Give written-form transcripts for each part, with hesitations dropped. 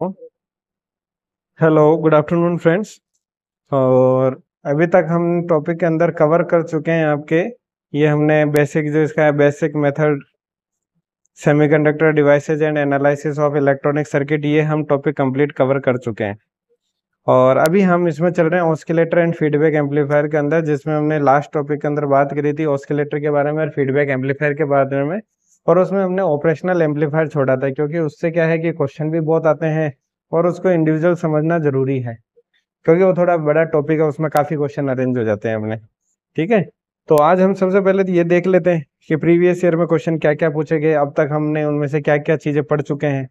Hello, good afternoon friends. और अभी तक हम टॉपिक के अंदर कवर कर चुके हैं आपके। ये हमने बेसिक जो इसका है basic method semiconductor devices and analysis of electronic circuit, ये हम टॉपिक कंप्लीट कवर कर चुके हैं। और अभी हम इसमें चल रहे हैं ऑस्किलेटर एंड फीडबैक एम्पलीफायर के अंदर, जिसमें हमने लास्ट टॉपिक के अंदर बात करी थी ऑस्किलेटर के बारे में और फीडबैक एम्पलीफायर के बारे में। और उसमें हमने ऑपरेशनल एम्पलीफायर छोड़ा था, क्योंकि उससे क्या है कि क्वेश्चन भी बहुत आते हैं और उसको इंडिविजुअल समझना जरूरी है, क्योंकि वो थोड़ा बड़ा टॉपिक है, उसमें काफ़ी क्वेश्चन अरेंज हो जाते हैं अपने। ठीक है, तो आज हम सबसे पहले तो ये देख लेते हैं कि प्रीवियस ईयर में क्वेश्चन क्या क्या पूछे गए, अब तक हमने उनमें से क्या क्या चीज़ें पढ़ चुके हैं।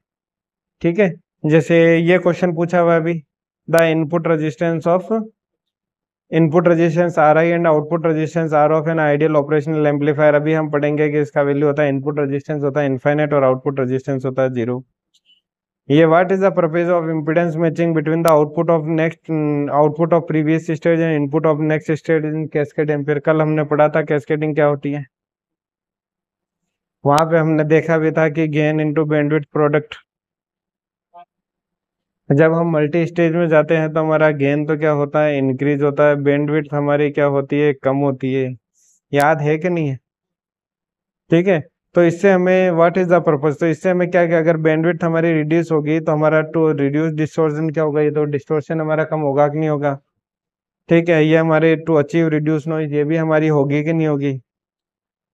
ठीक है, जैसे ये क्वेश्चन पूछा हुआ है अभी, the input resistance R I and output resistance R of an ideal operational amplifier. अभी हम पढ़ेंगे कि इसका वैल्यू होता है, इनपुट रेजिस्टेंस होता है इनफाइनाइट और आउटपुट रेजिस्टेंस होता है 0। ये what is the purpose of impedance matching between the output of previous stage and input of next stage in cascade ampere. कल हमने पढ़ा था कैस्केडिंग क्या होती है, वहां पे हमने देखा भी था कि गेन इनटू बैंडविड्थ प्रोडक्ट। जब हम मल्टी स्टेज में जाते हैं तो हमारा गेन तो क्या होता है, इंक्रीज होता है, बैंडविड्थ हमारी क्या होती है, कम होती है। याद है कि नहीं है? ठीक है, तो इससे हमें व्हाट इज द पर्पज, तो इससे हमें क्या क्या, अगर बैंडविड्थ हमारी रिड्यूस होगी तो हमारा टू रिड्यूस डिस्टॉर्शन क्या होगा, ये तो डिस्टॉर्शन हमारा कम होगा कि नहीं होगा। ठीक है, ये हमारे टू अचीव रिड्यूस नॉइज, ये भी हमारी होगी कि नहीं होगी।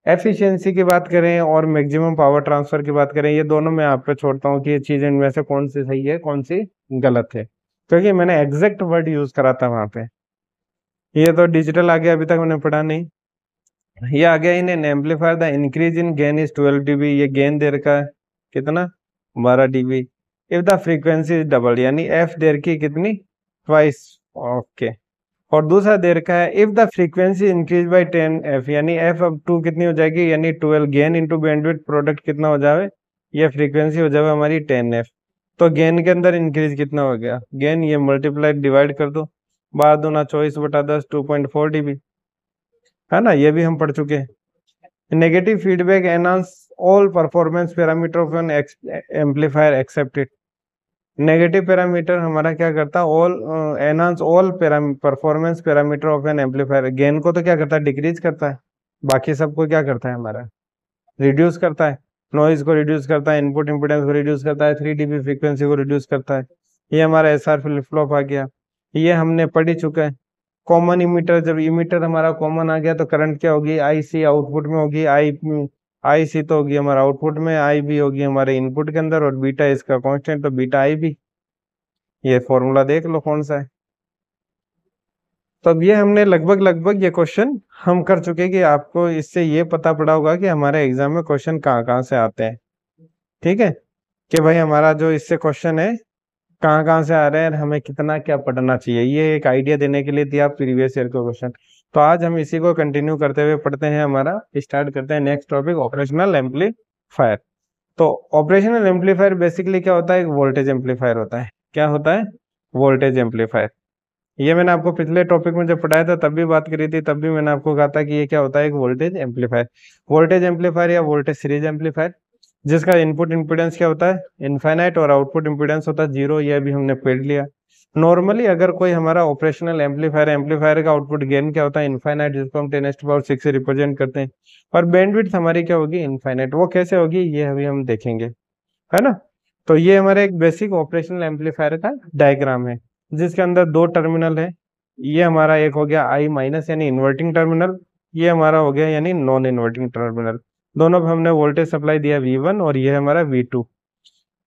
एफिशिएंसी की बात करें और मैक्सिमम पावर ट्रांसफर की बात करें, ये दोनों मैं आप पे छोड़ता हूँ कि ये चीज़ इनमें से कौन सी सही है कौन सी गलत है, क्योंकि मैंने एग्जैक्ट वर्ड यूज करा था वहां पे। ये तो डिजिटल आ गया, अभी तक मैंने पढ़ा नहीं। ये आ गया, in an amplifier the increase in gain is 12 dB। ये गेन दे रखा है कितना, 12 dB। If the frequency is double, यानी एफ दे रखी कितनी, ट्वाइस। ओके, और दूसरा दे रखा है if the frequency increase by 10 f, यानी एफ अब 2 कितनी हो जाएगी, यानी 12 गेन इंटू बैंडविड्थ प्रोडक्ट कितना हो जाए, ये फ्रीक्वेंसी हो जाए हमारी 10 f। तो गेन के अंदर इंक्रीज कितना हो गया, गेन ये मल्टीप्लाई डिवाइड कर दो, 12×24/10 2.4 dB, है ना, ये भी हम पढ़ चुके हैं। Negative feedback enhance all performance parameter of N amplifier accepted. Negative parameter हमारा क्या करता है, all enhance all performance parameter of N amplifier. Gain को तो क्या करता है, डिक्रीज करता है, बाकी सबको क्या करता है हमारा, रिड्यूस करता है। नॉइज को रिड्यूस करता है, इनपुट इम्पिडेंस को रिड्यूस करता है, 3 dB फ्रीक्वेंसी को रिड्यूस करता है। ये हमारा एसआर फ्लिप फ्लॉप आ गया, ये हमने पढ़ ही चुका है। कॉमन इमीटर, जब इमीटर हमारा कॉमन आ गया तो करंट क्या होगी, आई सी आउटपुट में होगी, आई सी तो होगी हमारा आउटपुट में, आई भी होगी हमारे इनपुट के अंदर, और बीटा इसका कांस्टेंट, तो बीटा आई भी। ये फॉर्मूला देख लो कौन सा है। तो अब ये हमने लगभग लगभग ये क्वेश्चन हम कर चुके कि आपको इससे ये पता पड़ा होगा कि हमारे एग्जाम में क्वेश्चन कहाँ कहाँ से आते हैं। ठीक है, कि भाई हमारा जो इससे क्वेश्चन है कहाँ कहाँ से आ रहे हैं, हमें कितना क्या पढ़ना चाहिए, ये एक आइडिया देने के लिए दिया प्रीवियस ईयर का क्वेश्चन। तो आज हम इसी को कंटिन्यू करते हुए पढ़ते हैं, हमारा स्टार्ट करते हैं नेक्स्ट टॉपिक, ऑपरेशनल एम्पलीफायर। तो ऑपरेशनल एम्पलीफायर बेसिकली क्या होता है, एक वोल्टेज एम्पलीफायर होता है। क्या होता है, वोल्टेज एम्पलीफायर। ये मैंने आपको पिछले टॉपिक में जब पढ़ाया था तब भी बात करी थी, तब भी मैंने आपको कहा था कि ये क्या होता है, एक वोल्टेज एम्पलीफायर। वोल्टेज एम्पलीफायर या वोल्टेज सीरीज एम्पलीफायर, जिसका इनपुट इम्पीडेंस क्या होता है, इनफाइनाइट, और आउटपुट इम्पीडेंस होता है 0। ये भी हमने पढ़ लिया। नॉर्मली अगर कोई हमारा ऑपरेशनल एम्पलीफायर का आउटपुट गेन क्या होता है, इनफाइनाइट, जिसको हम 10⁻⁶ से रिप्रेजेंट करते हैं। और बैंडविड्थ हमारी क्या होगी, इनफाइनाइट। वो कैसे होगी ये अभी हम देखेंगे, है ना। तो ये हमारे एक बेसिक ऑपरेशनल एम्पलीफायर का डायग्राम है, जिसके अंदर दो टर्मिनल है। ये हमारा एक हो गया आई माइनस यानी इन्वर्टिंग टर्मिनल, ये हमारा हो गया यानी नॉन इन्वर्टिंग टर्मिनल। दोनों पे हमने वोल्टेज सप्लाई दिया V1 और ये हमारा V2।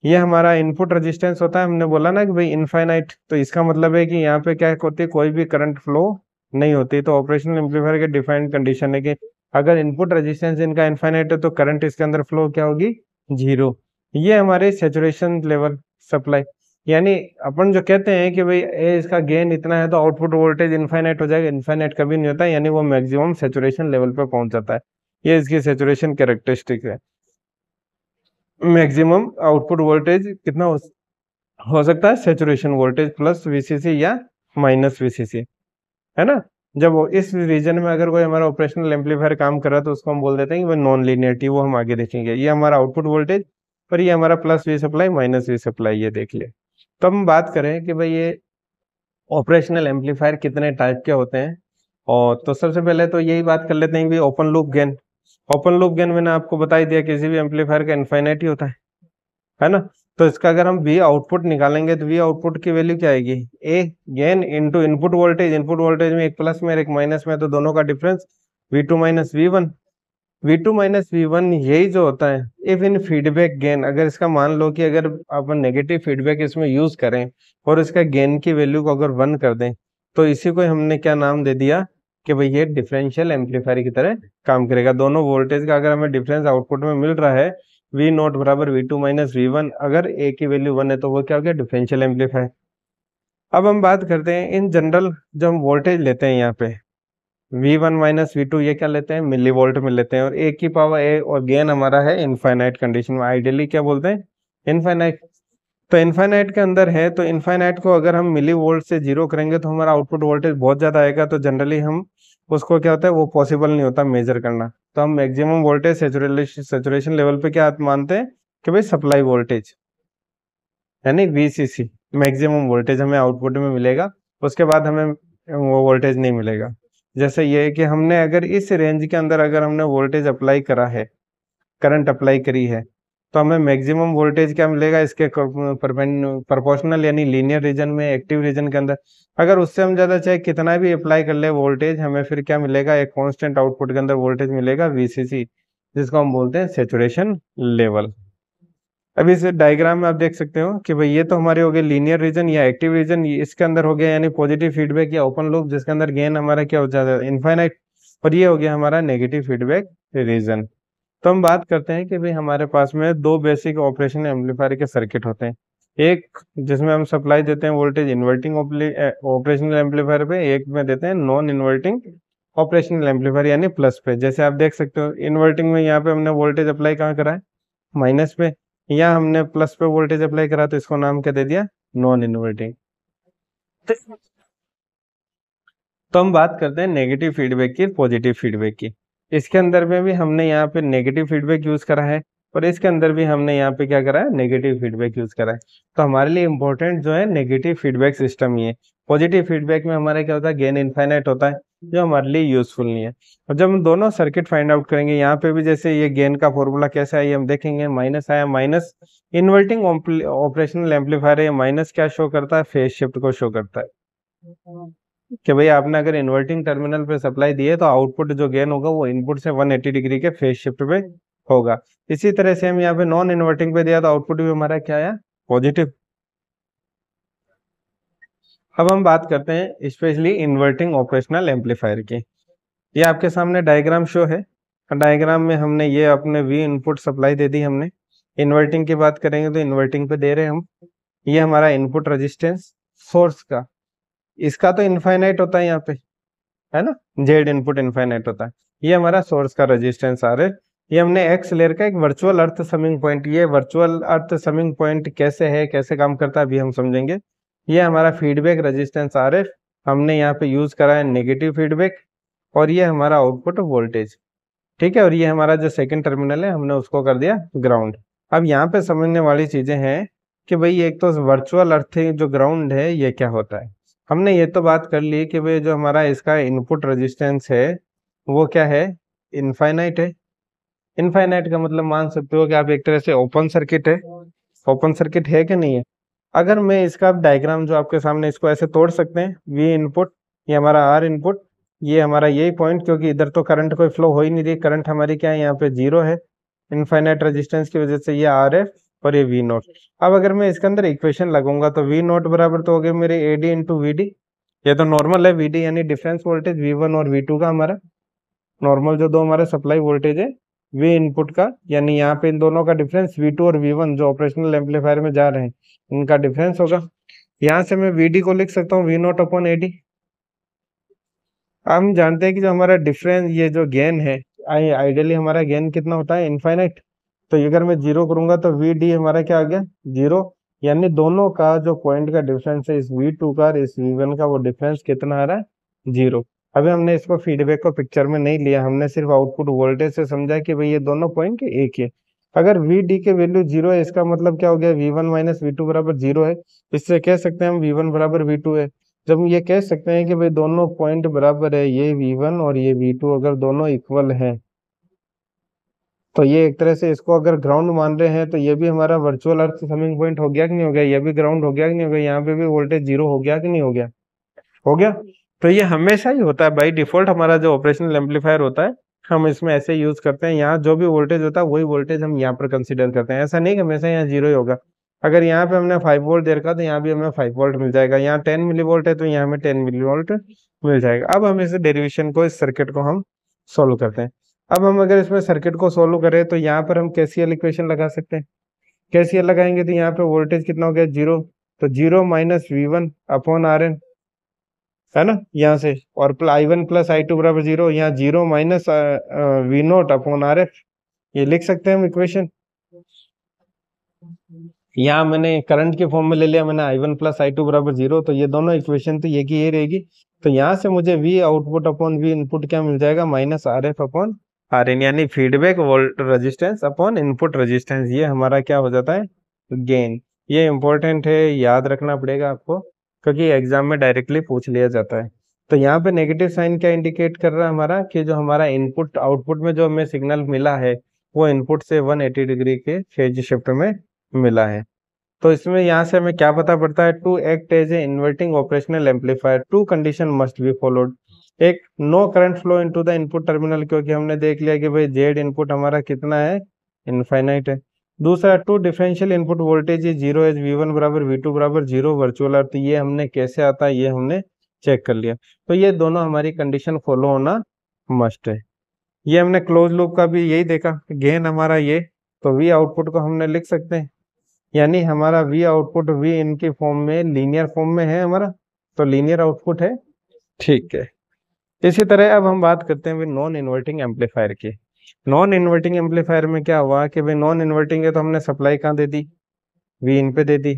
ये हमारा इनपुट रेजिस्टेंस होता है, हमने बोला ना कि भाई इनफाइनाइट, तो इसका मतलब है कि यहाँ पे क्या होती है, कोई भी करंट फ्लो नहीं होती। तो ऑपरेशनल एम्पलीफायर के डिफाइंड कंडीशन है कि अगर इनपुट रेजिस्टेंस इनका इनफाइनाइट है तो करंट इसके अंदर फ्लो क्या होगी, 0। ये हमारे सेचुरेशन लेवल सप्लाई, यानी अपन जो कहते हैं कि भाई इसका गेन इतना है तो आउटपुट वोल्टेज इनफाइनाइट हो जाएगा, इनफाइनाइट कभी नहीं होता, यानी वो मैक्सिमम सेचुरेशन लेवल पे पहुंच जाता है। ये इसकी सेचुरेशन कैरेक्टरिस्टिक है। मैक्सिमम आउटपुट वोल्टेज कितना हो सकता है, सेचुरेशन वोल्टेज प्लस वीसीसी या माइनस वीसीसी, है ना। जब वो इस रीजन में अगर कोई हमारा ऑपरेशनल एम्पलीफायर काम कर रहा है तो उसको हम बोल देते हैं कि वो नॉन लीनियरिटी, वो हम आगे देखेंगे। ये हमारा आउटपुट वोल्टेज और ये हमारा plus V supply minus V supply, ये देख लिया। तो हम बात करें कि भाई ये ऑपरेशनल एम्पलीफायर कितने टाइप के होते हैं, और तो सबसे पहले तो यही बात कर लेते हैं कि open loop gain. Open loop gain मैंने आपको बता ही दिया, किसी भी एम्पलीफायर का इनफाइनाइट ही होता है ना। तो इसका अगर हम वी आउटपुट निकालेंगे तो वी आउटपुट की वैल्यू क्या आएगी, A gain into input voltage. Input voltage में एक प्लस में और एक माइनस में, तो दोनों का difference V2 minus V1। V2 minus V1 यही जो होता है इफ इन फीडबैक गेन। अगर इसका मान लो कि अगर अपन नेगेटिव फीडबैक इसमें यूज करें और इसका गेन की वैल्यू को अगर 1 कर दें, तो इसी को हमने क्या नाम दे दिया कि भाई ये डिफरेंशियल एम्पलीफायर की तरह काम करेगा। दोनों वोल्टेज का अगर हमें डिफरेंस आउटपुट में मिल रहा है V नोट बराबर V2 माइनस V1, अगर ए की वैल्यू 1 है तो वो क्या हो गया, डिफरेंशियल एम्पलीफायर। अब हम बात करते हैं इन जनरल, जब हम वोल्टेज लेते हैं यहाँ पे V1 माइनस V2, ये क्या लेते हैं, मिली वोल्ट में लेते हैं, और ए की पावर ए, और गेन हमारा है इनफाइनाइट कंडीशन में, आइडियली क्या बोलते हैं, इनफाइनाइट। तो इनफाइनाइट के अंदर है, तो इनफाइनाइट को अगर हम मिली वोल्ट से जीरो करेंगे तो हमारा आउटपुट वोल्टेज बहुत ज्यादा आएगा। तो जनरली हम उसको क्या होता है, वो पॉसिबल नहीं होता मेजर करना। तो हम मैक्सिमम वोल्टेज सेचुरेशन लेवल पे क्या मानते हैं कि भाई सप्लाई वोल्टेज यानी VCC, मैक्सिमम वोल्टेज हमें आउटपुट में मिलेगा, उसके बाद हमें वो वोल्टेज नहीं मिलेगा। जैसे ये है कि हमने अगर इस रेंज के अंदर अगर हमने वोल्टेज अप्लाई करा है, करंट अप्लाई करी है, तो हमें मैक्सिमम वोल्टेज क्या मिलेगा, इसके प्रोपोर्शनल यानी लीनियर रीजन में, एक्टिव रीजन के अंदर। अगर उससे हम ज्यादा चाहे कितना भी अप्लाई कर ले वोल्टेज, हमें फिर क्या मिलेगा, एक कांस्टेंट आउटपुट के अंदर वोल्टेज मिलेगा VCC, जिसको हम बोलते हैं सेचुरेशन लेवल। अभी इस डायग्राम में आप देख सकते हो कि भाई ये तो हमारे हो गए लीनियर रीजन या एक्टिव रीजन, इसके अंदर हो गया यानी पॉजिटिव फीडबैक या ओपन लूप, जिसके अंदर गेन हमारा क्या हो जाता है, इनफाइनाइट। और ये हो गया हमारा नेगेटिव फीडबैक रीजन। तो हम बात करते हैं कि भाई हमारे पास में दो बेसिक ऑपरेशन एम्पलीफायर के सर्किट होते हैं। एक जिसमें हम सप्लाई देते हैं वोल्टेज इन्वर्टिंग ऑपरेशनल एम्पलीफायर पे, एक में देते हैं नॉन इन्वर्टिंग ऑपरेशनल एम्पलीफायर यानी प्लस पे। जैसे आप देख सकते हो इन्वर्टिंग में यहाँ पे हमने वोल्टेज अप्लाई कहाँ करा है, माइनस पे, या हमने प्लस पे वोल्टेज अप्लाई करा, तो इसको नाम क्या दे दिया, नॉन इन्वर्टिंग। तो हम बात करते हैं नेगेटिव फीडबैक की, पॉजिटिव फीडबैक की। इसके अंदर में भी हमने यहाँ पे नेगेटिव फीडबैक यूज करा है, और इसके अंदर भी हमने यहाँ पे क्या करा है, नेगेटिव फीडबैक यूज करा है। तो हमारे लिए इंपॉर्टेंट जो है नेगेटिव फीडबैक सिस्टम ही है। पॉजिटिव फीडबैक में हमारा क्या होता है, गेन इनफाइनाइट होता है, जो हमारे लिए यूजफुल नहीं है। और जब हम दोनों सर्किट फाइंड आउट करेंगे, यहाँ पे भी जैसे ये गेन का फॉर्मूला कैसे आया हम देखेंगे, माइनस आया, माइनस इन्वर्टिंग ऑपरेशनल एम्पलीफायर है, माइनस क्या शो करता है, फेज शिफ्ट को शो करता है कि भाई आपने अगर इन्वर्टिंग टर्मिनल पे सप्लाई दी है तो आउटपुट जो गेन होगा वो इनपुट से 180 डिग्री के फेज शिफ्ट पे होगा। इसी तरह से हम यहाँ पे नॉन इन्वर्टिंग पे दिया तो आउटपुट भी हमारा क्या आया, पॉजिटिव। अब हम बात करते हैं स्पेशली इन्वर्टिंग ऑपरेशनल एम्पलीफायर की। ये आपके सामने डायग्राम शो है। डायग्राम में हमने ये अपने V इनपुट सप्लाई दे दी हमने। इन्वर्टिंग की बात करेंगे तो इन्वर्टिंग पे दे रहे हैं हम, ये हमारा इनपुट रेजिस्टेंस सोर्स का, इसका तो इनफाइनाइट होता है यहाँ पे, है ना, जेड इनपुट इनफाइनाइट होता है। ये हमारा सोर्स का रेजिस्टेंस आर है। ये हमने एक्स लेयर का एक वर्चुअल अर्थ समिंग पॉइंट, ये वर्चुअल अर्थ समिंग पॉइंट कैसे है, कैसे काम करता है अभी हम समझेंगे। ये हमारा फीडबैक रेजिस्टेंस आर एफ, हमने यहाँ पे यूज करा है नेगेटिव फीडबैक, और ये हमारा आउटपुट वोल्टेज, ठीक है। और ये हमारा जो सेकंड टर्मिनल है हमने उसको कर दिया ग्राउंड। अब यहाँ पे समझने वाली चीजें हैं कि भाई एक तो वर्चुअल अर्थिंग जो ग्राउंड है ये क्या होता है। हमने ये तो बात कर ली कि भाई जो हमारा इसका इनपुट रेजिस्टेंस है वो क्या है, इनफाइनाइट है। इनफाइनाइट का मतलब मान सकते हो कि आप एक तरह से ओपन सर्किट है, ओपन सर्किट है कि नहीं है। अगर मैं इसका डायग्राम जो आपके सामने, इसको ऐसे तोड़ सकते हैं, V इनपुट, ये हमारा R इनपुट, ये हमारा यही पॉइंट, क्योंकि इधर तो करंट कोई फ्लो हो ही नहीं रही, करंट हमारी क्या है यहाँ पे जीरो है, इनफाइनाइट रेजिस्टेंस की वजह से ये RF और ये V नोट। अब अगर मैं इसके अंदर इक्वेशन लगाऊंगा तो V नोट बराबर तो हो गया मेरे AD इंटू VD, ये तो नॉर्मल है, VD यानी डिफरेंस वोल्टेज V1 और V2 का, हमारा नॉर्मल जो दो हमारे सप्लाई वोल्टेज है V इनपुट का, यानी यहाँ पे इन दोनों का डिफरेंस V2 और V1 जो ऑपरेशनल एम्पलीफायर में जा रहे हैं इनका डिफरेंस होगा। यहाँ से मैं VD को लिख सकता हूँ V नोट अपॉन AD। हम जानते हैं कि जो हमारा डिफरेंस, ये जो गेन है, आइडियली हमारा गेन कितना होता है, इनफाइनाइट। तो अगर मैं जीरो करूंगा तो VD हमारा क्या आ गया, जीरो, यानी दोनों का जो पॉइंट का डिफरेंस है, इस V2 का और इस V1 का, वो डिफरेंस कितना आ रहा है, जीरो। अभी हमने इसको फीडबैक को पिक्चर में नहीं लिया, हमने सिर्फ आउटपुट वोल्टेज से समझा कि भाई ये दोनों पॉइंट एक है। अगर वी डी के वैल्यू जीरो है, इसका मतलब क्या हो गया, V one minus V two बराबर जीरो है। इससे कह सकते हैं हम वी वन बराबर वी टू है। जब हम ये कह सकते हैं कि भाई दोनों पॉइंट बराबर है, ये वी वन और ये वी टू अगर दोनों इक्वल हैं, तो ये एक तरह से इसको अगर ग्राउंड मान रहे हैं, तो ये भी हमारा वर्चुअल अर्थ समिंग पॉइंट हो गया कि नहीं हो गया, ये भी ग्राउंड हो गया कि नहीं हो गया, यहाँ पे भी वोल्टेज जीरो हो गया कि नहीं हो गया, हो गया। तो ये हमेशा ही होता है बाई डिफॉल्ट, हमारा जो ऑपरेशनल एम्पलीफायर होता है हम इसमें ऐसे यूज करते हैं। यहाँ जो भी वोल्टेज होता है वही वोल्टेज हम यहाँ पर कंसिडर करते हैं। ऐसा नहीं कि हमेशा यहाँ जीरो ही होगा। अगर यहाँ पे हमने 5 वोल्ट दे रखा तो यहाँ भी हमें 5 वोल्ट मिल जाएगा। यहाँ 10 मिली वोल्ट है तो यहाँ हमें 10 मिली वोल्ट मिल जाएगा। अब हम इस डेरिवेशन को, इस सर्किट को हम सोल्व करते हैं। अब हम अगर इसमें सर्किट को सोल्व करें तो यहाँ पर हम केसीएल इक्वेशन लगा सकते हैं। केसीएल लगाएंगे तो यहाँ पे वोल्टेज कितना हो गया, जीरो। तो zero minus V one upon R N, है ना, यहाँ से। और I one plus I two बराबर जीरो, यहाँ zero minus V nought upon R F, ये लिख सकते हैं हम इक्वेशन। यहाँ मैंने करंट के फॉर्म में ले लिया मैंने, I one plus I two बराबर जीरो, तो ये दोनों इक्वेशन तो ये की ये रहेगी। तो यहाँ से मुझे V output upon V input क्या मिल जाएगा, minus R F upon R N, यानी feedback volt resistance upon input resistance. ये हमारा क्या हो जाता है, गेन। ये इंपॉर्टेंट है, याद रखना पड़ेगा आपको, क्योंकि एग्जाम में डायरेक्टली पूछ लिया जाता है। तो यहाँ पे नेगेटिव साइन क्या इंडिकेट कर रहा है हमारा, कि जो हमारा इनपुट आउटपुट में जो हमें सिग्नल मिला है वो इनपुट से 180 डिग्री के फेज शिफ्ट में मिला है। तो इसमें यहाँ से हमें क्या पता पड़ता है, to act as a inverting operational amplifier two condition must be followed. एक, no current flow into the input terminal, क्योंकि हमने देख लिया कि भाई जेड इनपुट हमारा कितना है, इनफाइनाइट है। दूसरा, two differential input voltage is zero as V one बराबर वी टू बराबर जीरो वर्चुअल अर्थ। ये हमने कैसे आता है ये हमने चेक कर लिया। तो ये दोनों हमारी कंडीशन फॉलो होना मस्ट है। ये हमने क्लोज लूप का भी यही देखा, गेन हमारा ये, तो वी आउटपुट को हमने लिख सकते हैं, यानी हमारा वी आउटपुट वी इन के फॉर्म में, लीनियर फॉर्म में है हमारा, तो लीनियर आउटपुट है, ठीक है। इसी तरह अब हम बात करते हैं नॉन इन्वर्टिंग एम्पलीफायर की। नॉन इन्वर्टिंग एम्पलीफायर में क्या हुआ कि भाई नॉन इन्वर्टिंग है तो हमने सप्लाई कहाँ दे दी, वी इन पे दे दी।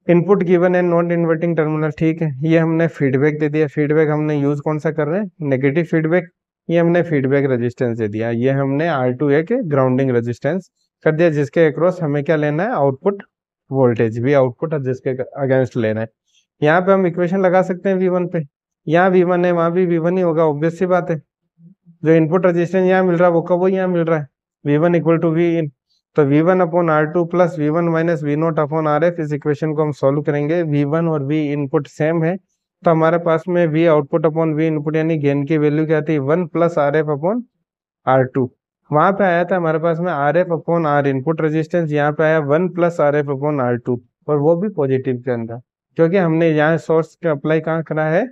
इनपुट गिवन है नॉन इन्वर्टिंग टर्मिनल, ठीक है। ये हमने फीडबैक दे दिया। फीडबैक हमने यूज कौन सा कर रहे हैं, नेगेटिव फीडबैक। ये हमने फीडबैक रेजिस्टेंस दे दिया। ये हमने R2 के ग्राउंडिंग रेजिस्टेंस कर दिया, जिसके अक्रॉस हमें क्या लेना है, आउटपुट वोल्टेज, वी आउटपुट जिसके अगेंस्ट लेना है। यहाँ पे हम इक्वेशन लगा सकते हैं V1 पे। यहाँ V1 है, वहां भी V1 ही होगा, ऑब्वियस सी बात है। जो इनपुट रेजिस्टेंस यहाँ मिल रहा है वो कब, वो यहाँ मिल रहा है, V1 equal to we in. तो V1 upon R2 plus V1 minus V nought upon R F, इस इक्वेशन को हम सॉल्व करेंगे। V1 और V इनपुट सेम है, तो हमारे पास में V output upon V input यानी गेन की वैल्यू क्या थी, 1 plus are F upon R2। वहां पे आया था हमारे पास में R F upon R input resistance, यहाँ पे आया 1 plus are F upon R2, और वो भी पॉजिटिव के अंदर, क्योंकि हमने यहाँ सोर्स का अप्लाई कहाँ करा है,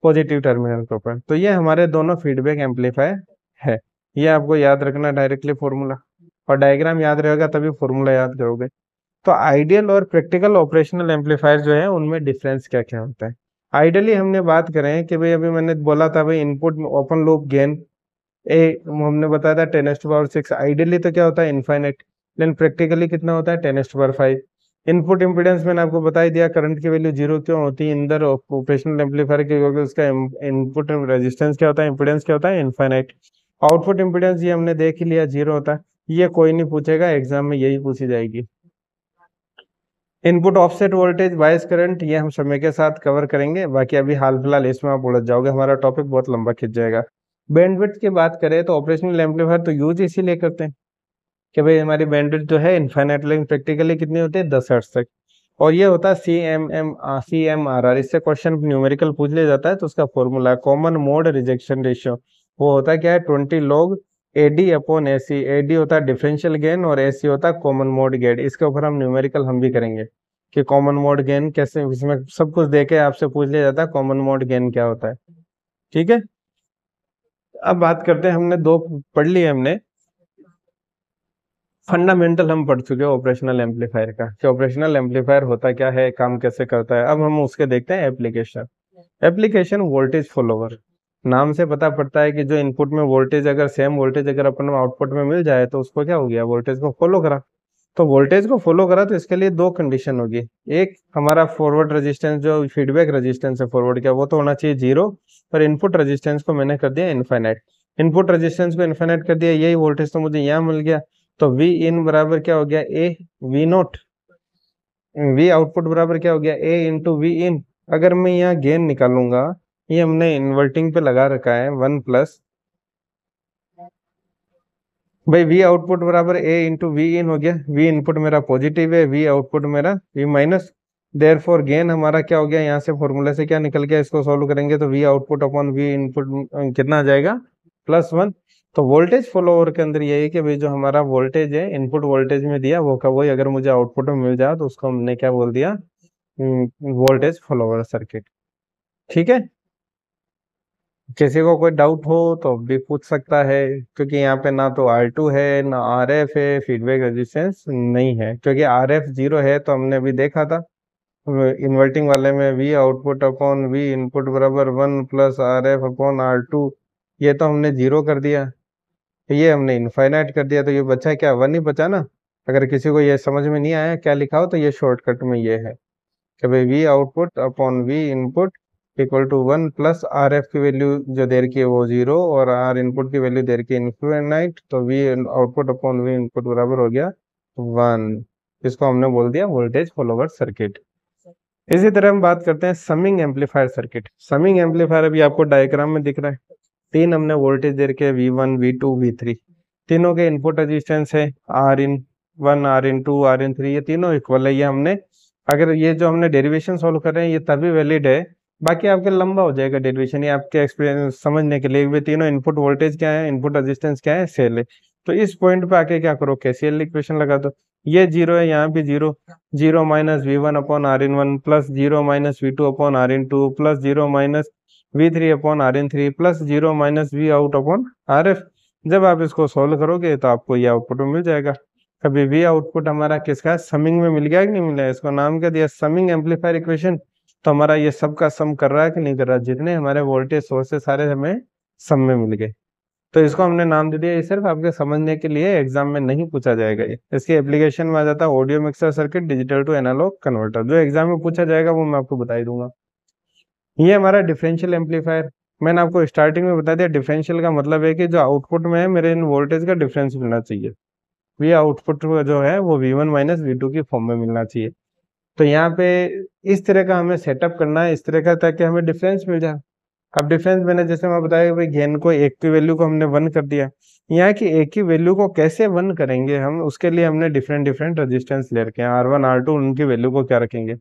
पॉजिटिव टर्मिनल के ऊपर। तो ये हमारे दोनों फीडबैक एम्पलीफायर है। ये आपको याद रखना डायरेक्टली फॉर्मूला, और डायग्राम याद रहेगा तभी फॉर्मूला याद करोगे। तो आइडियल और प्रैक्टिकल ऑपरेशनल एम्पलीफायर जो है उनमें डिफरेंस क्या क्या होता है। आइडियली हमने बात करें कि भाई, अभी मैंने बोला था भाई इनपुट ओपन लूप गेन ए हमने बताया था 10⁻⁶। आइडियली तो क्या होता है, इनफाइनाइट। लेकिन प्रैक्टिकली कितना होता है, 10⁻⁵। इनपुट इम्पीडेंस मैंने आपको बता ही दिया, करंट की वैल्यू जीरो क्यों होती है अंदर ऑपरेशनल एम्पलीफायर की, क्योंकि उसका इनपुट रेजिस्टेंस क्या होता है, इम्पीडेंस क्या होता है, इनफाइनाइट। आउटपुट इम्पीडेंस ये हमने देख ही लिया, जीरो होता है। ये कोई नहीं पूछेगा, एग्जाम में यही पूछी जाएगी। Input offset voltage, bias current, ये हम समय के साथ कवर करेंगे। बाकी अभी हाल फिलहाल इसमें आप उलझ जाओगे, हमारा टॉपिक बहुत लंबा खिंच जाएगा। बैंडविड्थ की बात करें तो ऑपरेशनल एम्पलीफायर तो यूज इसीलिए करते हैं कि भाई हमारी बैंडविड्थ जो है इनफाइनाइट, लेकिन प्रैक्टिकली कितनी होती है, 10 हर्ट्ज तक। और ये होता है CMRR। इससे क्वेश्चन न्यूमेरिकल पूछ लिया जाता है तो उसका formula common mode rejection ratio, वो होता है क्या है, 20 log AD upon AC। AD होता है डिफरेंशियल गेन और AC होता है कॉमन मोड गेन। इसके ऊपर हम न्यूमेरिकल हम भी करेंगे कि कॉमन मोड गेन कैसे, इसमें सब कुछ देके आपसे पूछ लिया जाता है कॉमन मोड गेन क्या होता है, ठीक है। अब बात करते हैं, हमने दो पढ़ लिए, हमने फंडामेंटल हम पढ़ चुके हैं ऑपरेशनल एम्पलीफायर का, कि ऑपरेशनल एम्पलीफायर होता क्या है, काम कैसे करता है। अब हम उसके देखते हैं एप्लीकेशन। एप्लीकेशन वोल्टेज फॉलोवर, नाम से पता पड़ता है कि जो इनपुट में वोल्टेज, अगर सेम वोल्टेज अगर अपन आउटपुट में मिल जाए तो उसको क्या हो गया, वोल्टेज को फॉलो करा। तो वोल्टेज को फॉलो करा तो इसके लिए दो कंडीशन होगी। एक, हमारा फॉरवर्ड रेजिस्टेंस जो फीडबैक रेजिस्टेंस है फॉरवर्ड का, वो तो होना चाहिए जीरो, और इनपुट रेजिस्टेंस को मैंने कर दिया इनफाइनाइट। इनपुट रेजिस्टेंस को इनफाइनाइट कर दिया, यही वोल्टेज तो मुझे यहाँ मिल गया। तो वी इन बराबर क्या हो गया A V note, we output बराबर क्या हो गया ए इंटू वी इन। अगर मैं यहाँ गेन निकालूंगा, ये हमने इन्वर्टिंग पे लगा रखा है 1 प्लस, भाई वी आउटपुट बराबर ए इंटू वी इन हो गया, वी इनपुट मेरा पॉजिटिव है, वी आउटपुट मेरा V minus, therefore gain हमारा क्या हो गया, यहाँ से फॉर्मूले से क्या निकल गया, इसको सॉल्व करेंगे तो V output upon V input कितना आ जाएगा, +1। तो वोल्टेज फॉलोअर के अंदर यही है कि भाई जो हमारा वोल्टेज है इनपुट वोल्टेज में दिया वो का वही अगर मुझे आउटपुट में मिल जाए तो उसको हमने क्या बोल दिया, वोल्टेज फॉलोअर सर्किट। ठीक है, किसी को कोई डाउट हो तो भी पूछ सकता है, क्योंकि यहाँ पे ना तो R2 है ना RF है, फीडबैक रेजिस्टेंस नहीं है, क्योंकि RF 0 है तो हमने अभी देखा था इन्वर्टिंग वाले में we output upon V input बराबर 1 प्लस RF अपॉन R2, ये तो हमने 0 कर दिया, ये हमने इनफाइनाइट कर दिया, तो ये बचा क्या, 1 ही बचा ना। अगर किसी को ये समझ में नहीं आया क्या लिखा हो तो ये शॉर्टकट में ये है कि भाई V output upon V input equal to 1 plus RF की वैल्यू जो देर की है वो 0 और R इनपुट की वैल्यू देर की इनफाइनाइट, तो V output upon V input बराबर हो गया 1। इसको हमने बोल दिया वोल्टेज फॉलोवर सर्किट। इसी तरह हम बात करते हैं summing amplifier circuit. Summing amplifier अभी आपको डायग्राम में दिख रहा है, तीन हमने वोल्टेज दे रखे V1 V2 V3, तीनों के इनपुट रेजिस्टेंस है R in1 R in2 R in3, ये तीनों इक्वल है। ये हमने अगर ये जो हमने डेरिवेशन सॉल्व कर रहे हैं ये तभी वैलिड है, बाकी आपके लंबा हो जाएगा डेरिवेशन, ये आपके एक्सपीरियंस समझने के लिए वे तीनों इनपुट वोल्टेज क्या है इनपुट रेजिस्टेंस क्या है सेल है। तो इस पॉइंट पे आके क्या करो KCL इक्वेशन लगा दो, ये 0 है यहाँ भी 0, 0 minus V1 upon R in1 plus 0 minus V2 upon R in2 plus 0 minus V3 upon R in3 plus 0 minus V out upon RF। जब आप इसको सोल्व करोगे तो आपको ये आउटपुट मिल जाएगा। कभी V आउटपुट हमारा किसका समिंग में मिल गया कि नहीं मिला, इसको नाम क्या दिया समिंग एम्पलीफायर इक्वेशन। तो हमारा ये सब का सम कर रहा है कि नहीं कर रहा, जितने हमारे वोल्टेज सोर्स है सारे हमें सम में मिल गए। तो इसको हमने नाम दे दिया, ये सिर्फ आपके समझने के लिए, एग्जाम में नहीं पूछा जाएगा। ये इसकी एप्लीकेशन में आ जाता है audio mixer circuit digital to analog converter, जो एग्जाम में पूछा जाएगा वो मैं आपको बता ही दूंगा। ये हमारा डिफरेंशियल एम्पलीफायर, मैंने आपको स्टार्टिंग में बता दिया डिफरेंशियल का मतलब है कि जो आउटपुट में है मेरे इन वोल्टेज का डिफरेंस मिलना चाहिए, ये आउटपुट जो है वो V1 माइनस V2 की फॉर्म में मिलना चाहिए। तो यहाँ पे इस तरह का हमें सेटअप करना है, इस तरह का, ताकि हमें डिफरेंस मिल जाए। अब डिफरेंस मैंने जैसे मैं बताया भाई गेन को एक की वैल्यू को हमने 1 कर दिया, यहाँ की एक की वैल्यू को कैसे 1 करेंगे हम, उसके लिए हमने डिफरेंट डिफरेंट रेजिस्टेंस ले रखे हैं R1 R2, उनकी वैल्यू को क्या रखेंगे,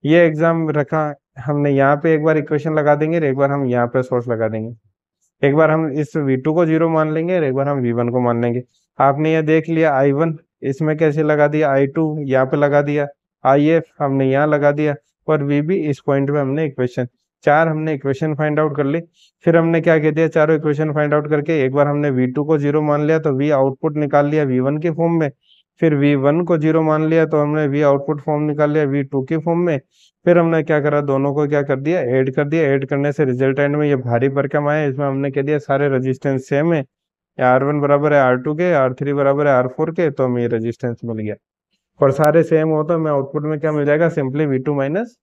ये एग्जाम रखा हमने। यहाँ पे एक बार इक्वेशन लगा देंगे और एक बार हम यहाँ पे सोर्स लगा देंगे, एक बार हम इस V2 को 0 मान लेंगे और एक बार हम V1 को मान लेंगे। आपने ये देख लिया I1 इसमें कैसे लगा दिया, I2 यहाँ पे लगा दिया, IF हमने यहाँ लगा दिया, और VB इस पॉइंट पे हमने इक्वेशन, चार हमने इक्वेशन फाइंड आउट कर ली। फिर हमने क्या कह दिया, चारों इक्वेशन फाइंड आउट करके एक बार हमने V2 को 0 मान लिया तो V आउटपुट निकाल लिया V1 के फॉर्म में, फिर V1 को 0 मान लिया तो हमने V आउटपुट फॉर्म निकाल लिया V2 के फॉर्म में। फिर हमने क्या करा, दोनों को क्या कर दिया, ऐड कर दिया, ऐड करने से रिजल्ट एंड में ये भारी भरकम आया, इसमें हमने कह दिया सारे रेजिस्टेंस सेम है, R1 बराबर है R2 के, R3 बराबर है R4 के, तो हमें ये रेजिस्टेंस मिल गया। और सारे सेम हो तो हमें आउटपुट में क्या मिल जाएगा, सिंपली V2 माइनस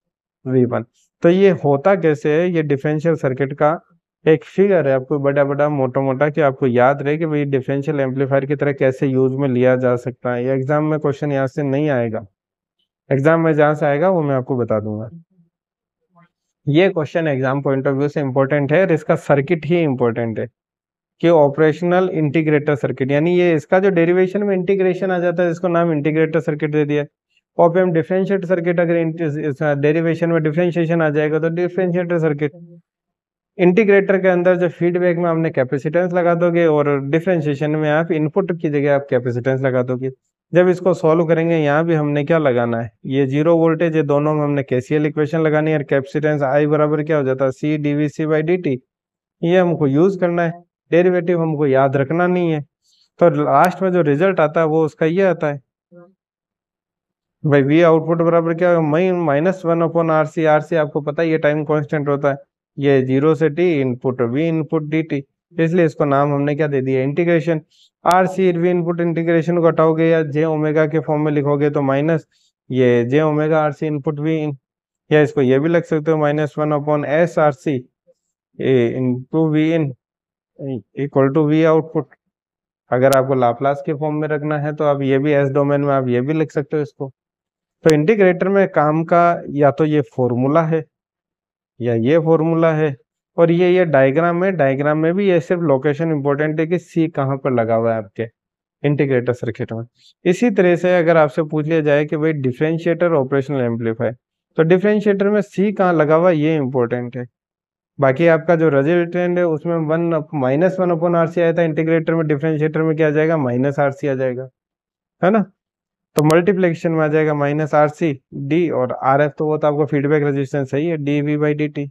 V1। तो ये होता कैसे है, ये डिफरेंशियल सर्किट का एक फिगर है, आपको बड़ा बड़ा मोटा मोटा कि आपको याद रहे कि भाई डिफरेंशियल एम्पलीफायर की तरह कैसे यूज में लिया जा सकता है। ये एग्जाम में क्वेश्चन यहाँ से नहीं आएगा, एग्जाम में जहाँ से आएगा वो मैं आपको बता दूंगा। ये question exam point of view से इंपॉर्टेंट है और इसका सर्किट ही इंपॉर्टेंट है कि ऑपरेशनल इंटीग्रेटर सर्किट, यानी ये इसका जो डेरिवेशन में इंटीग्रेशन आ जाता है इसको नाम इंटीग्रेटर सर्किट दे दिया। और हम डिफरेंशिएटर सर्किट अगर डेरिवेशन में डिफरेंशिएशन आ जाएगा तो डिफरेंशिएटर सर्किट। इंटीग्रेटर के अंदर जो फीडबैक में हमने कैपेसिटेंस लगा दोगे और डिफरेंशिएशन में आप इनपुट की जगह आप कैपेसिटेंस लगा दोगे। जब इसको सॉल्व करेंगे यहाँ भी हमने क्या लगाना है, ये 0 वोल्टेज है, दोनों में हमने KCL इक्वेशन लगानी है और कैपेसिटेंस I बराबर क्या हो जाता है C dVc/dt, ये हमको यूज करना है, डेरिवेटिव हमको याद रखना नहीं है। तो लास्ट में जो रिजल्ट आता है वो उसका ये आता है भाई V आउटपुट बराबर क्या -1 अपॉन RC, RC आपको पता है ये टाइम कांस्टेंट होता है, ये 0 से T input V input dt, इसलिए इसको नाम हमने क्या दे दिया integration. RC V input integration को हटाओगे या j ओमेगा के फॉर्म में लिखोगे तो माइनस ये j omega RC input V in, या इसको ये भी लिख सकते हो -1 upon S RC into V in equal to V output. अगर आपको लाप्लास के फॉर्म में रखना है तो आप ये भी एस डोमेन में आप ये भी लिख सकते हो इसको। तो इंटीग्रेटर में काम का या तो ये फॉर्मूला है या ये फॉर्मूला है, और ये डायग्राम है, डायग्राम में भी ये सिर्फ लोकेशन इंपॉर्टेंट है कि सी कहाँ पर लगा हुआ है आपके इंटीग्रेटर सर्किट में। इसी तरह से अगर आपसे पूछ लिया जाए कि भाई डिफरेंशिएटर ऑपरेशनल एम्पलीफायर, तो डिफरेंशिएटर में सी कहाँ लगा हुआ है ये इंपॉर्टेंट है। बाकी आपका जो रिजल्टेंट है उसमें -1/RC आया था, इंटीग्रेटर में डिफरेंशिएटर में क्या आ जाएगा, -RC आ जाएगा, है ना। तो मल्टीप्लिकेशन में आ जाएगा -RC डी, और RF तो वो तो आपको फीडबैक रेजिस्टेंस सही है, dV/dt।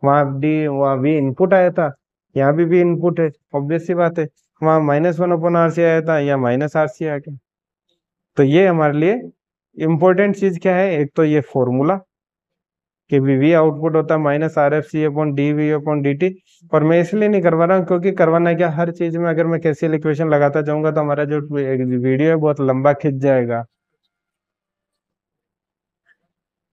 वहाँ वी इनपुट आया था, यहाँ भी इनपुट है, ऑब्वियस सी बात है। वहाँ -1/RC आया था, या -RC आ गया। तो ये हमारे लिए इम्पोर्टेंट चीज क्या है, एक तो ये फॉर्मूला कि वी आउटपुट होता है -RFC/dV/dt। और मैं इसलिए नहीं करवा रहा हूँ क्योंकि करवाना क्या, हर चीज में अगर मैं KCL इक्वेशन लगाता जाऊंगा तो हमारा जो वीडियो है बहुत लंबा खिंच जाएगा,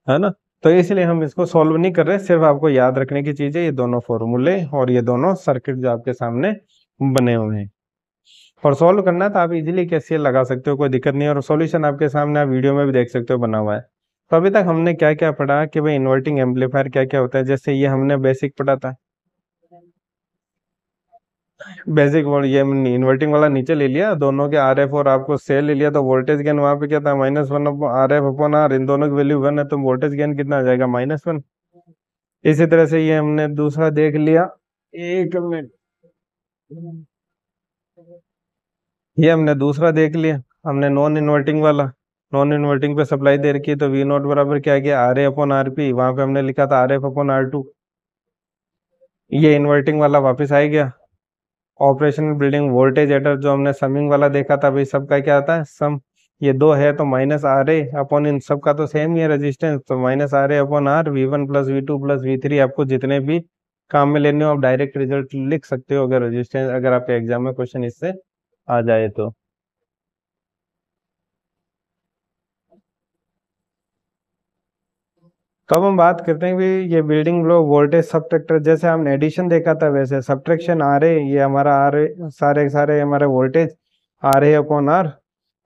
है ना। तो इसलिए हम इसको सॉल्व नहीं कर रहे, सिर्फ आपको याद रखने की चीज है ये दोनों फॉर्मूले और ये दोनों सर्किट जो आपके सामने बने हुए हैं। और सॉल्व करना है तो आप इजीली KCL लगा सकते हो, कोई दिक्कत नहीं है। और सॉल्यूशन आपके सामने आप वीडियो में भी देख सकते हो बना हुआ है। तो अभी तक हमने क्या क्या पढ़ा कि भाई इन्वर्टिंग एम्पलीफायर क्या क्या होता है, जैसे ये हमने बेसिक पढ़ा था, बेसिक ये इन्वर्टिंग वाला नीचे ले लिया, दोनों के RF और आपको सेल ले लिया, तो वोल्टेज गेन वहां पे क्या था, -1/RF/R, इन दोनों की वैल्यू 1 है तो वोल्टेज गेन कितना आ जाएगा, -1। इसी तरह से ये हमने दूसरा देख लिया, एक मिनट, ये हमने दूसरा देख लिया, हमने नॉन इन्वर्टिंग वाला, नॉन इन्वर्टिंग पे सप्लाई दे रखी है तो V0 बराबर क्या गया, RA/RP, वहां पे हमने लिखा था RF/R2। ये इन्वर्टिंग वाला वापस आ गया, ऑपरेशनल बिल्डिंग वोल्टेज एडर जो हमने समिंग वाला देखा था, भाई सबका क्या आता है सम, ये दो है तो -RA/ इन सबका तो सेम ही है रेजिस्टेंस, तो -RA/R, V1 + V2 + V3, आपको जितने भी काम में लेने हो आप डायरेक्ट रिजल्ट लिख सकते हो अगर रेजिस्टेंस, अगर आपके एग्जाम में क्वेश्चन इससे आ जाए तो। तो अब हम बात करते हैं कि ये बिल्डिंग ब्लॉक वोल्टेज सबट्रैक्टर, जैसे हमने एडिशन देखा था वैसे सबट्रैक्शन RA, ये हमारा RA, सारे सारे हमारे वोल्टेज RA/R,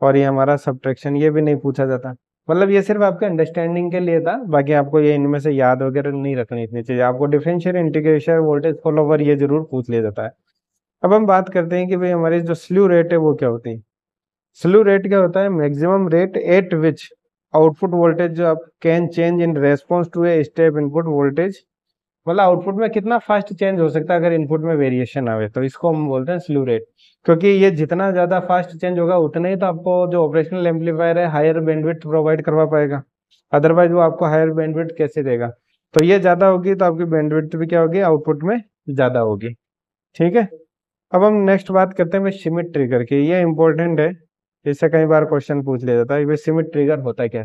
और ये हमारा सबट्रैक्शन, ये भी नहीं पूछा जाता, मतलब ये सिर्फ आपके अंडरस्टैंडिंग के लिए था, बाकी आपको ये इनमें से याद वगैरह नहीं रखनी इतनी चीजें। आपको डिफरेंशियल इंटीग्रेशन वोल्टेज फॉलोवर ये जरूर पूछ लिया जाता है। अब हम बात करते हैं कि भाई हमारी जो स्ल्यू रेट है वो क्या होती है। स्ल्यू रेट क्या होता है, maximum rate at which output voltage जो आप can change in response to a step input voltage, मतलब आउटपुट में कितना फास्ट चेंज हो सकता है अगर इनपुट में वेरिएशन आवे, तो इसको हम बोलते हैं स्ल्यू रेट। क्योंकि ये जितना ज्यादा फास्ट चेंज होगा उतना ही तो आपको जो ऑपरेशनल एम्पलीफायर है हायर बैंडविड्थ प्रोवाइड करवा पाएगा, अदरवाइज वो आपको हायर बैंडविड्थ कैसे देगा। तो ये ज्यादा होगी तो आपकी बैंडविड्थ भी क्या होगी, आउटपुट में ज्यादा होगी, ठीक है। अब हम नेक्स्ट बात करते हैं श्मिट ट्रिगर की, ये इंपॉर्टेंट है, इससे कई बार क्वेश्चन पूछ लिया जाता है कि श्मिट ट्रिगर होता है क्या।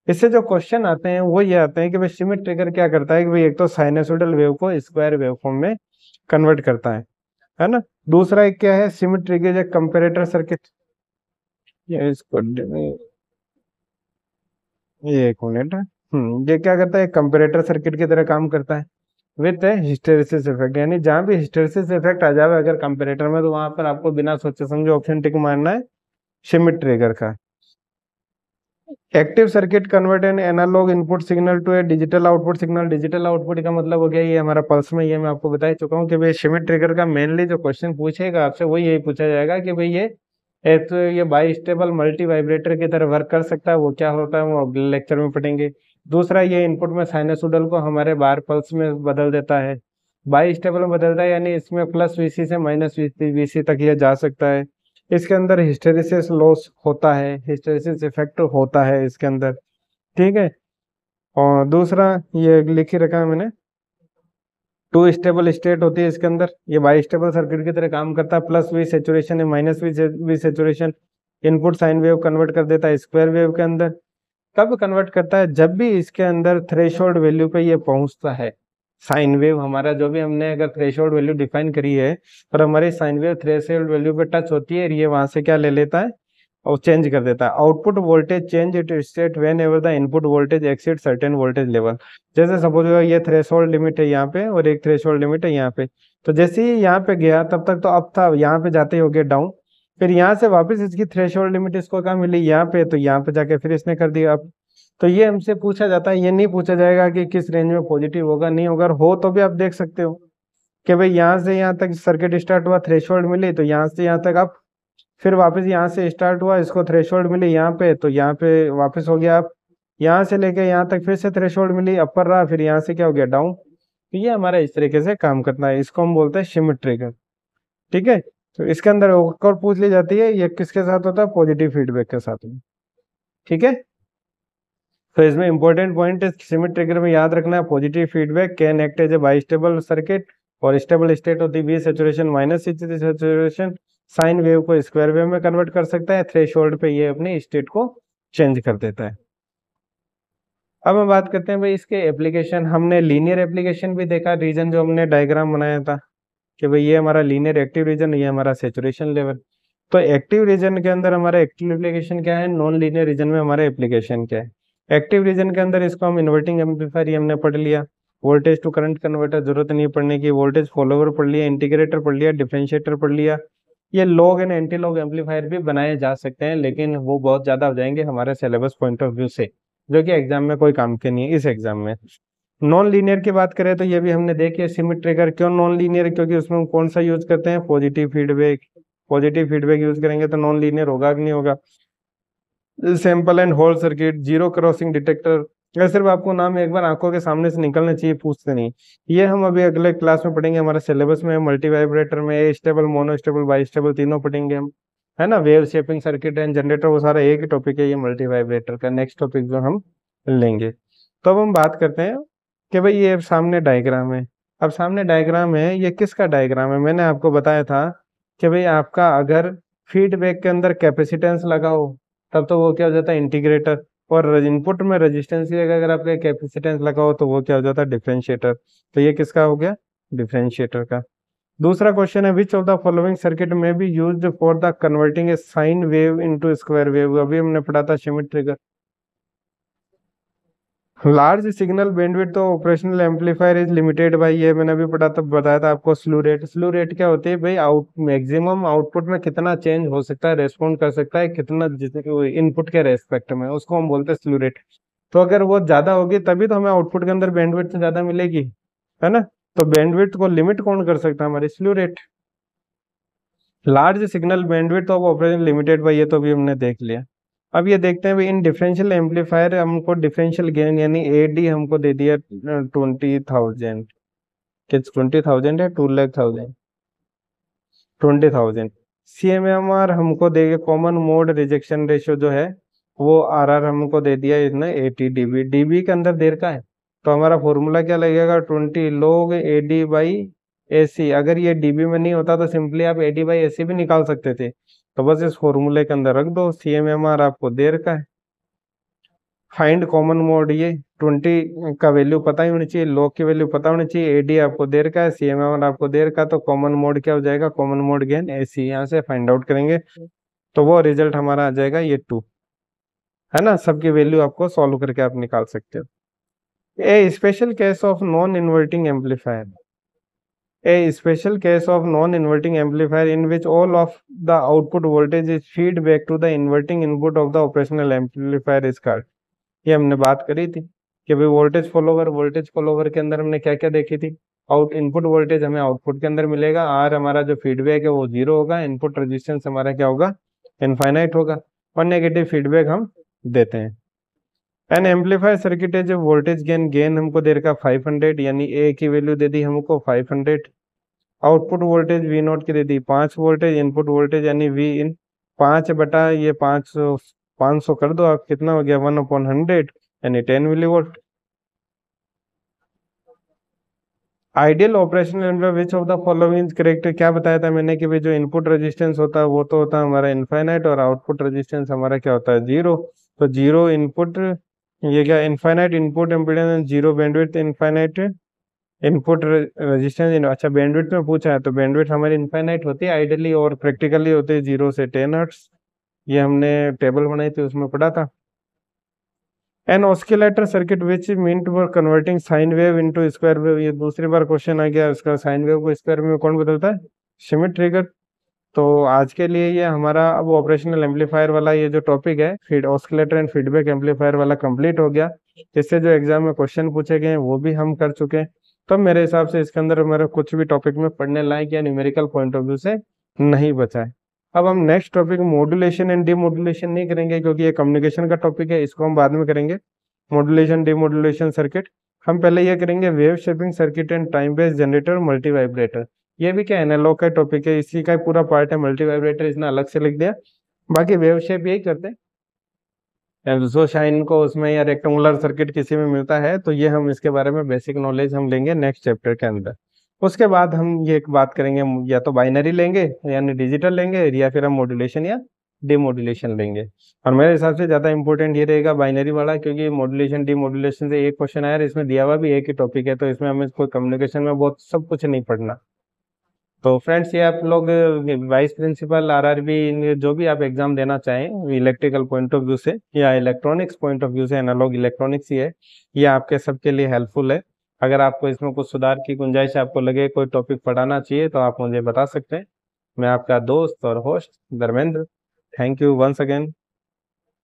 इससे जो क्वेश्चन आते हैं वो ये आते हैं कि भाई श्मिट ट्रिगर क्या करता है कि भाई एक तो साइनसोइडल वेव को स्क्वायर वेव फॉर्म में कन्वर्ट करता है ना। दूसरा एक क्या है, श्मिट ट्रिगर एक कंपैरेटर सर्किट, ये इसको ये एक मिनट है, ये क्या करता है, कंपैरेटर सर्किट की तरह काम करता है विथ हिस्टेरिसिस इफेक्ट, यानी जहां भी हिस्टेरिसिस इफेक्ट आ जाए अगर कंपैरेटर में तो वहां पर आपको बिना सोचे समझे ऑप्शन टिक मारना है श्मिट ट्रिगर का। Active circuit convert an analog input signal to a digital output signal, digital output का मतलब हो गया ये हमारा पल्स में, ये मैं आपको बता ही चुका हूँ कि भाई श्मिट ट्रिगर का मेनली जो क्वेश्चन पूछेगा आपसे वो यही पूछा जाएगा कि भाई ये एक तो ये बाई स्टेबल मल्टी वाइब्रेटर की तरह वर्क कर सकता है, वो क्या होता है वो अगले लेक्चर में पढ़ेंगे। दूसरा ये इनपुट में साइनसोइडल को हमारे बार पल्स में बदल देता है, बाई स्टेबल में बदलता है, यानी इसमें +VC से -VC तक ये जा सकता है। इसके अंदर हिस्टेरिसिस लॉस होता है, हिस्टेरिसिस इफेक्ट होता है इसके अंदर, ठीक है। और दूसरा ये लिख ही रखा है मैंने, टू स्टेबल स्टेट होती है इसके अंदर, ये बाई स्टेबल सर्किट की तरह काम करता है, +V सेचुरेशन या -V saturation, input sine wave convert कर देता है स्क्वायर वेव के अंदर। कब कन्वर्ट करता है, जब भी इसके अंदर थ्रेशोल्ड वैल्यू पे ये पहुंचता है, साइन वेव हमारा जो भी हमने अगर थ्रेशोल्ड वैल्यू डिफाइन करी है और हमारी साइन वेव थ्रेशोल्ड वैल्यू पे टच होती है, ये वहां से क्या ले लेता है और चेंज कर देता है। Output voltage change it state when ever the input voltage exceed certain voltage level, जैसे सपोज ये थ्रेशोल्ड लिमिट है यहाँ पे और एक थ्रेशोल्ड लिमिट है यहाँ पे, तो जैसे ही यहाँ पे गया तब तक तो अप था, यहाँ पे जाते ही हो गया डाउन, फिर यहाँ से वापस इसकी थ्रेशोल्ड लिमिट इसको कहाँ मिली, यहाँ पे, तो यहाँ पे जाके फिर इसने कर दिया। अब तो ये हमसे पूछा जाता है, ये नहीं पूछा जाएगा कि किस रेंज में पॉजिटिव होगा, नहीं होगा। हो तो भी आप देख सकते हो कि भाई यहाँ से यहाँ तक सर्किट स्टार्ट हुआ, थ्रेशोल्ड मिली, तो यहाँ से यहाँ तक आप, फिर वापस यहाँ से स्टार्ट हुआ, इसको थ्रेशोल्ड मिली यहाँ पे, तो यहाँ पे वापस हो गया आप, यहाँ से लेके यहाँ तक फिर से थ्रेशोल्ड मिली, अपर रहा, फिर यहाँ से क्या हो गया, डाउन। तो ये हमारा इस तरीके से काम करना है, इसको हम बोलते हैं शिमिट ट्रिगर। ठीक है, तो इसके अंदर एक और पूछ ली जाती है, ये किसके साथ होता है, पॉजिटिव फीडबैक के साथ में। ठीक है, तो इसमें इंपॉर्टेंट पॉइंट है शिमिट ट्रिगर में याद रखना है, positive feedback can act as a bistable circuit, और स्टेबल स्टेट होती है saturation minus saturation, sine wave को स्क्वायर वेव में कन्वर्ट कर सकता है, थ्रेशोल्ड पे ये अपनी स्टेट को चेंज कर देता है। अब हम बात करते हैं भाई इसके एप्लीकेशन। हमने लीनियर एप्लीकेशन भी देखा, रीजन जो हमने डायग्राम बनाया था कि भाई ये हमारा लीनियर एक्टिव रीजन, ये हमारा सैचुरेशन लेवल। तो एक्टिव रीजन के अंदर हमारा एक्टिव एप्लीकेशन क्या है, नॉन लीनियर रीजन में हमारा एप्लीकेशन क्या है। एक्टिव रीजन के अंदर इसको हम इन्वर्टिंग एम्पलीफायर, ये हमने पढ़ लिया, वोल्टेज टू करंट कन्वर्टर जरूरत नहीं पढ़ने की, वोल्टेज फॉलोवर पढ़ लिया, इंटीग्रेटर पढ़ लिया, डिफरेंशिएटर पढ़ लिया। ये log and anti log amplifier भी बनाए जा सकते हैं, लेकिन वो बहुत ज्यादा हो जाएंगे हमारे सिलेबस पॉइंट ऑफ व्यू से, जो कि एग्जाम में कोई काम के नहीं है इस एग्जाम में। नॉन लीनियर की बात करें तो ये भी हमने देखी, शिमिट ट्रिगर क्यों नॉन लीनियर, क्योंकि उसमें हम कौन सा यूज करते हैं, positive feedback. Positive feedback use करेंगे तो नॉन लीनियर होगा कि नहीं होगा। Sample and hold circuit, zero crossing detector, ये सिर्फ आपको नाम एक बार आंखों के सामने से निकलना चाहिए, पूछते नहीं। ये हम अभी अगले क्लास में पढ़ेंगे, हमारे सिलेबस में मल्टी वाइब्रेटर में stable, mono stable, by stable तीनों पढ़ेंगे हम, है ना। Wave shaping circuit and generator, वो सारा एक ही टॉपिक है ये मल्टी वाइब्रेटर का, नेक्स्ट टॉपिक जो हम लेंगे। तो अब हम बात करते हैं कि भाई ये सामने डायग्राम है। अब सामने डायग्राम है, ये किसका डायग्राम है, मैंने आपको बताया था कि भाई आपका अगर फीडबैक के अंदर कैपेसिटेंस लगा हो तब तो वो क्या हो जाता है, इंटीग्रेटर, और इनपुट में रेजिस्टेंस की जगह अगर आपके कैपेसिटेंस लगा हो तो वो क्या हो जाता है, डिफरेंशिएटर। तो ये किसका हो गया, डिफरेंशिएटर का। दूसरा क्वेश्चन है, which of the following circuit may be used for the converting a sine wave into square wave. अभी हमने पढ़ा था Schmitt trigger. Large signal bandwidth तो operational amplifier is limited by, ये मैंने अभी पढ़ा था, बताया था आपको। स्लू रेट, स्लू रेट क्या होती है भाई, मैक्सिमम आउटपुट में कितना चेंज हो सकता है, रेस्पॉन्ड कर सकता है कितना इनपुट के रेस्पेक्ट में, उसको हम बोलते हैं स्लू रेट। तो अगर वो ज्यादा होगी तभी तो हमें आउटपुट के अंदर बैंडविड्थ ज्यादा मिलेगी, है ना। तो बैंडविड्थ को लिमिट कौन कर सकता है, हमारी slew rate. Large signal bandwidth of operation limited by, ये तो अभी हमने देख लिया। अब ये देखते हैं भाई, इन डिफरेंशियल एम्पलीफायर हमको डिफरेंशियल गेन यानी एडी हमको दे दिया 20,000, किस 20,000 है, 2,00,000, 20,000। CMMR हमको देगा, कॉमन मोड रिजेक्शन रेशियो जो है वो RR हमको दे दिया इतना 80 dB, डीबी के अंदर देर का है। तो हमारा फॉर्मूला क्या लगेगा, 20 log AD बाई AC। अगर ये डीबी में नहीं होता तो सिंपली आप AD बाई AC भी निकाल सकते थे, तो बस इस फॉर्मूले के अंदर रख दो। CMMR आपको देर का है। फाइंड कॉमन मोड, ये 20 का वैल्यू पता ही होनी चाहिए, लॉग की वैल्यू पता होनी चाहिए, AD आपको देर का है, CMMR आपको देर का, तो कॉमन मोड क्या हो जाएगा, कॉमन मोड गेन AC। यहाँ से फाइंड आउट करेंगे तो वो रिजल्ट हमारा आ जाएगा ये 2, है ना। सबकी वैल्यू आपको सॉल्व करके आप निकाल सकते हो। A special case of non inverting amplifier, a special case of non-inverting amplifier in which all of the output voltage is feed back to the inverting input of the operational amplifier is called। ये हमने बात करी थी कि भाई voltage follower के अंदर हमने क्या क्या देखी थी, आउट इनपुट वोल्टेज हमें आउटपुट के अंदर मिलेगा, आर हमारा जो फीडबैक है वो 0 होगा, इनपुट रेजिस्टेंस हमारा क्या होगा, इनफाइनाइट होगा, और नेगेटिव फीडबैक हम देते हैं। एन एम्पलीफायर सर्किट है जो वोल्टेज गेन हमको दे रखा 500, यानी ए की वैल्यू दे दी हमको 500, आउटपुट वोल्टेज V0 की दे दी 5 वोल्टेज, इनपुट वोल्टेज यानी V इन 5 बटा ये 500 कर दो आप, कितना हो गया 1/100 यानी 10 millivolt. Ideal operational amplifier which of the following correct, क्या बताया था मैंने कि भाई जो इनपुट रेजिस्टेंस होता है वो तो होता है हमारा इनफाइनाइट, और आउटपुट रेजिस्टेंस हमारा क्या होता है 0। तो 0 इनपुट, ये क्या infinite input impedance, 0 bandwidth, infinite input resistance. अच्छा बैंडविड्थ में पूछा है, तो बैंडविड्थ हमारी इनफाइनाइट होती है आइडियली, और प्रैक्टिकली होती है 0 से 10 हर्ट्ज। ये हमने टेबल बनाई थी उसमें पढ़ा था। An oscillator circuit which mean for converting sine wave into square wave, ये दूसरी बार क्वेश्चन आ गया, उसका साइन वेव को स्क्वायर वेव में कौन बदलता है, शिमिट ट्रिगर। तो आज के लिए ये हमारा अब ऑपरेशनल एम्पलीफायर वाला ये जो टॉपिक है feed oscillator and feedback amplifier वाला कंप्लीट हो गया। इससे जो एग्जाम में क्वेश्चन पूछे गए हैं वो भी हम कर चुके हैं। तो मेरे हिसाब से इसके अंदर मेरा कुछ भी टॉपिक में पढ़ने लायक या न्यूमेरिकल पॉइंट ऑफ व्यू से नहीं बचा है। अब हम next topic modulation and demodulation नहीं करेंगे क्योंकि ये कम्युनिकेशन का टॉपिक है, इसको हम बाद में करेंगे। मॉड्यूलेशन डीमॉड्यूलेशन सर्किट हम पहले ये करेंगे। Wave shaping circuit and time based generator multi vibrator, ये भी क्या एनालॉग का टॉपिक है, इसी का पूरा पार्ट है। मल्टी वाइब्रेटर इसने अलग से लिख दिया, बाकी वेव शेप यही करते हैं। जो शाइन को उसमें या रेक्टेंगुलर सर्किट किसी में मिलता है तो ये हम इसके बारे में बेसिक नॉलेज हम लेंगे नेक्स्ट चैप्टर के अंदर। उसके बाद हम ये एक बात करेंगे, या तो बाइनरी लेंगे यानी डिजिटल लेंगे, या फिर हम मॉड्यूलेशन या डिमॉड्यूलेशन लेंगे। और मेरे हिसाब से ज़्यादा इंपॉर्टेंट ये रहेगा बाइनरी वाला, क्योंकि मॉड्यूलेशन डिमॉड्यूलेशन से एक क्वेश्चन आया, इसमें दिया हुआ भी एक ही टॉपिक है, तो इसमें हमें कोई कम्युनिकेशन में बहुत सब कुछ नहीं पढ़ना। तो फ्रेंड्स ये आप लोग वाइस प्रिंसिपल आरआरबी जो भी आप एग्जाम देना चाहें इलेक्ट्रिकल पॉइंट ऑफ व्यू से या इलेक्ट्रॉनिक्स पॉइंट ऑफ व्यू से, एनालॉग इलेक्ट्रॉनिक्स ही है, ये आपके सबके लिए हेल्पफुल है। अगर आपको इसमें कुछ सुधार की गुंजाइश आपको लगे, कोई टॉपिक पढ़ाना चाहिए तो आप मुझे बता सकते हैं। मैं आपका दोस्त और host Dharmendra, thank you once again.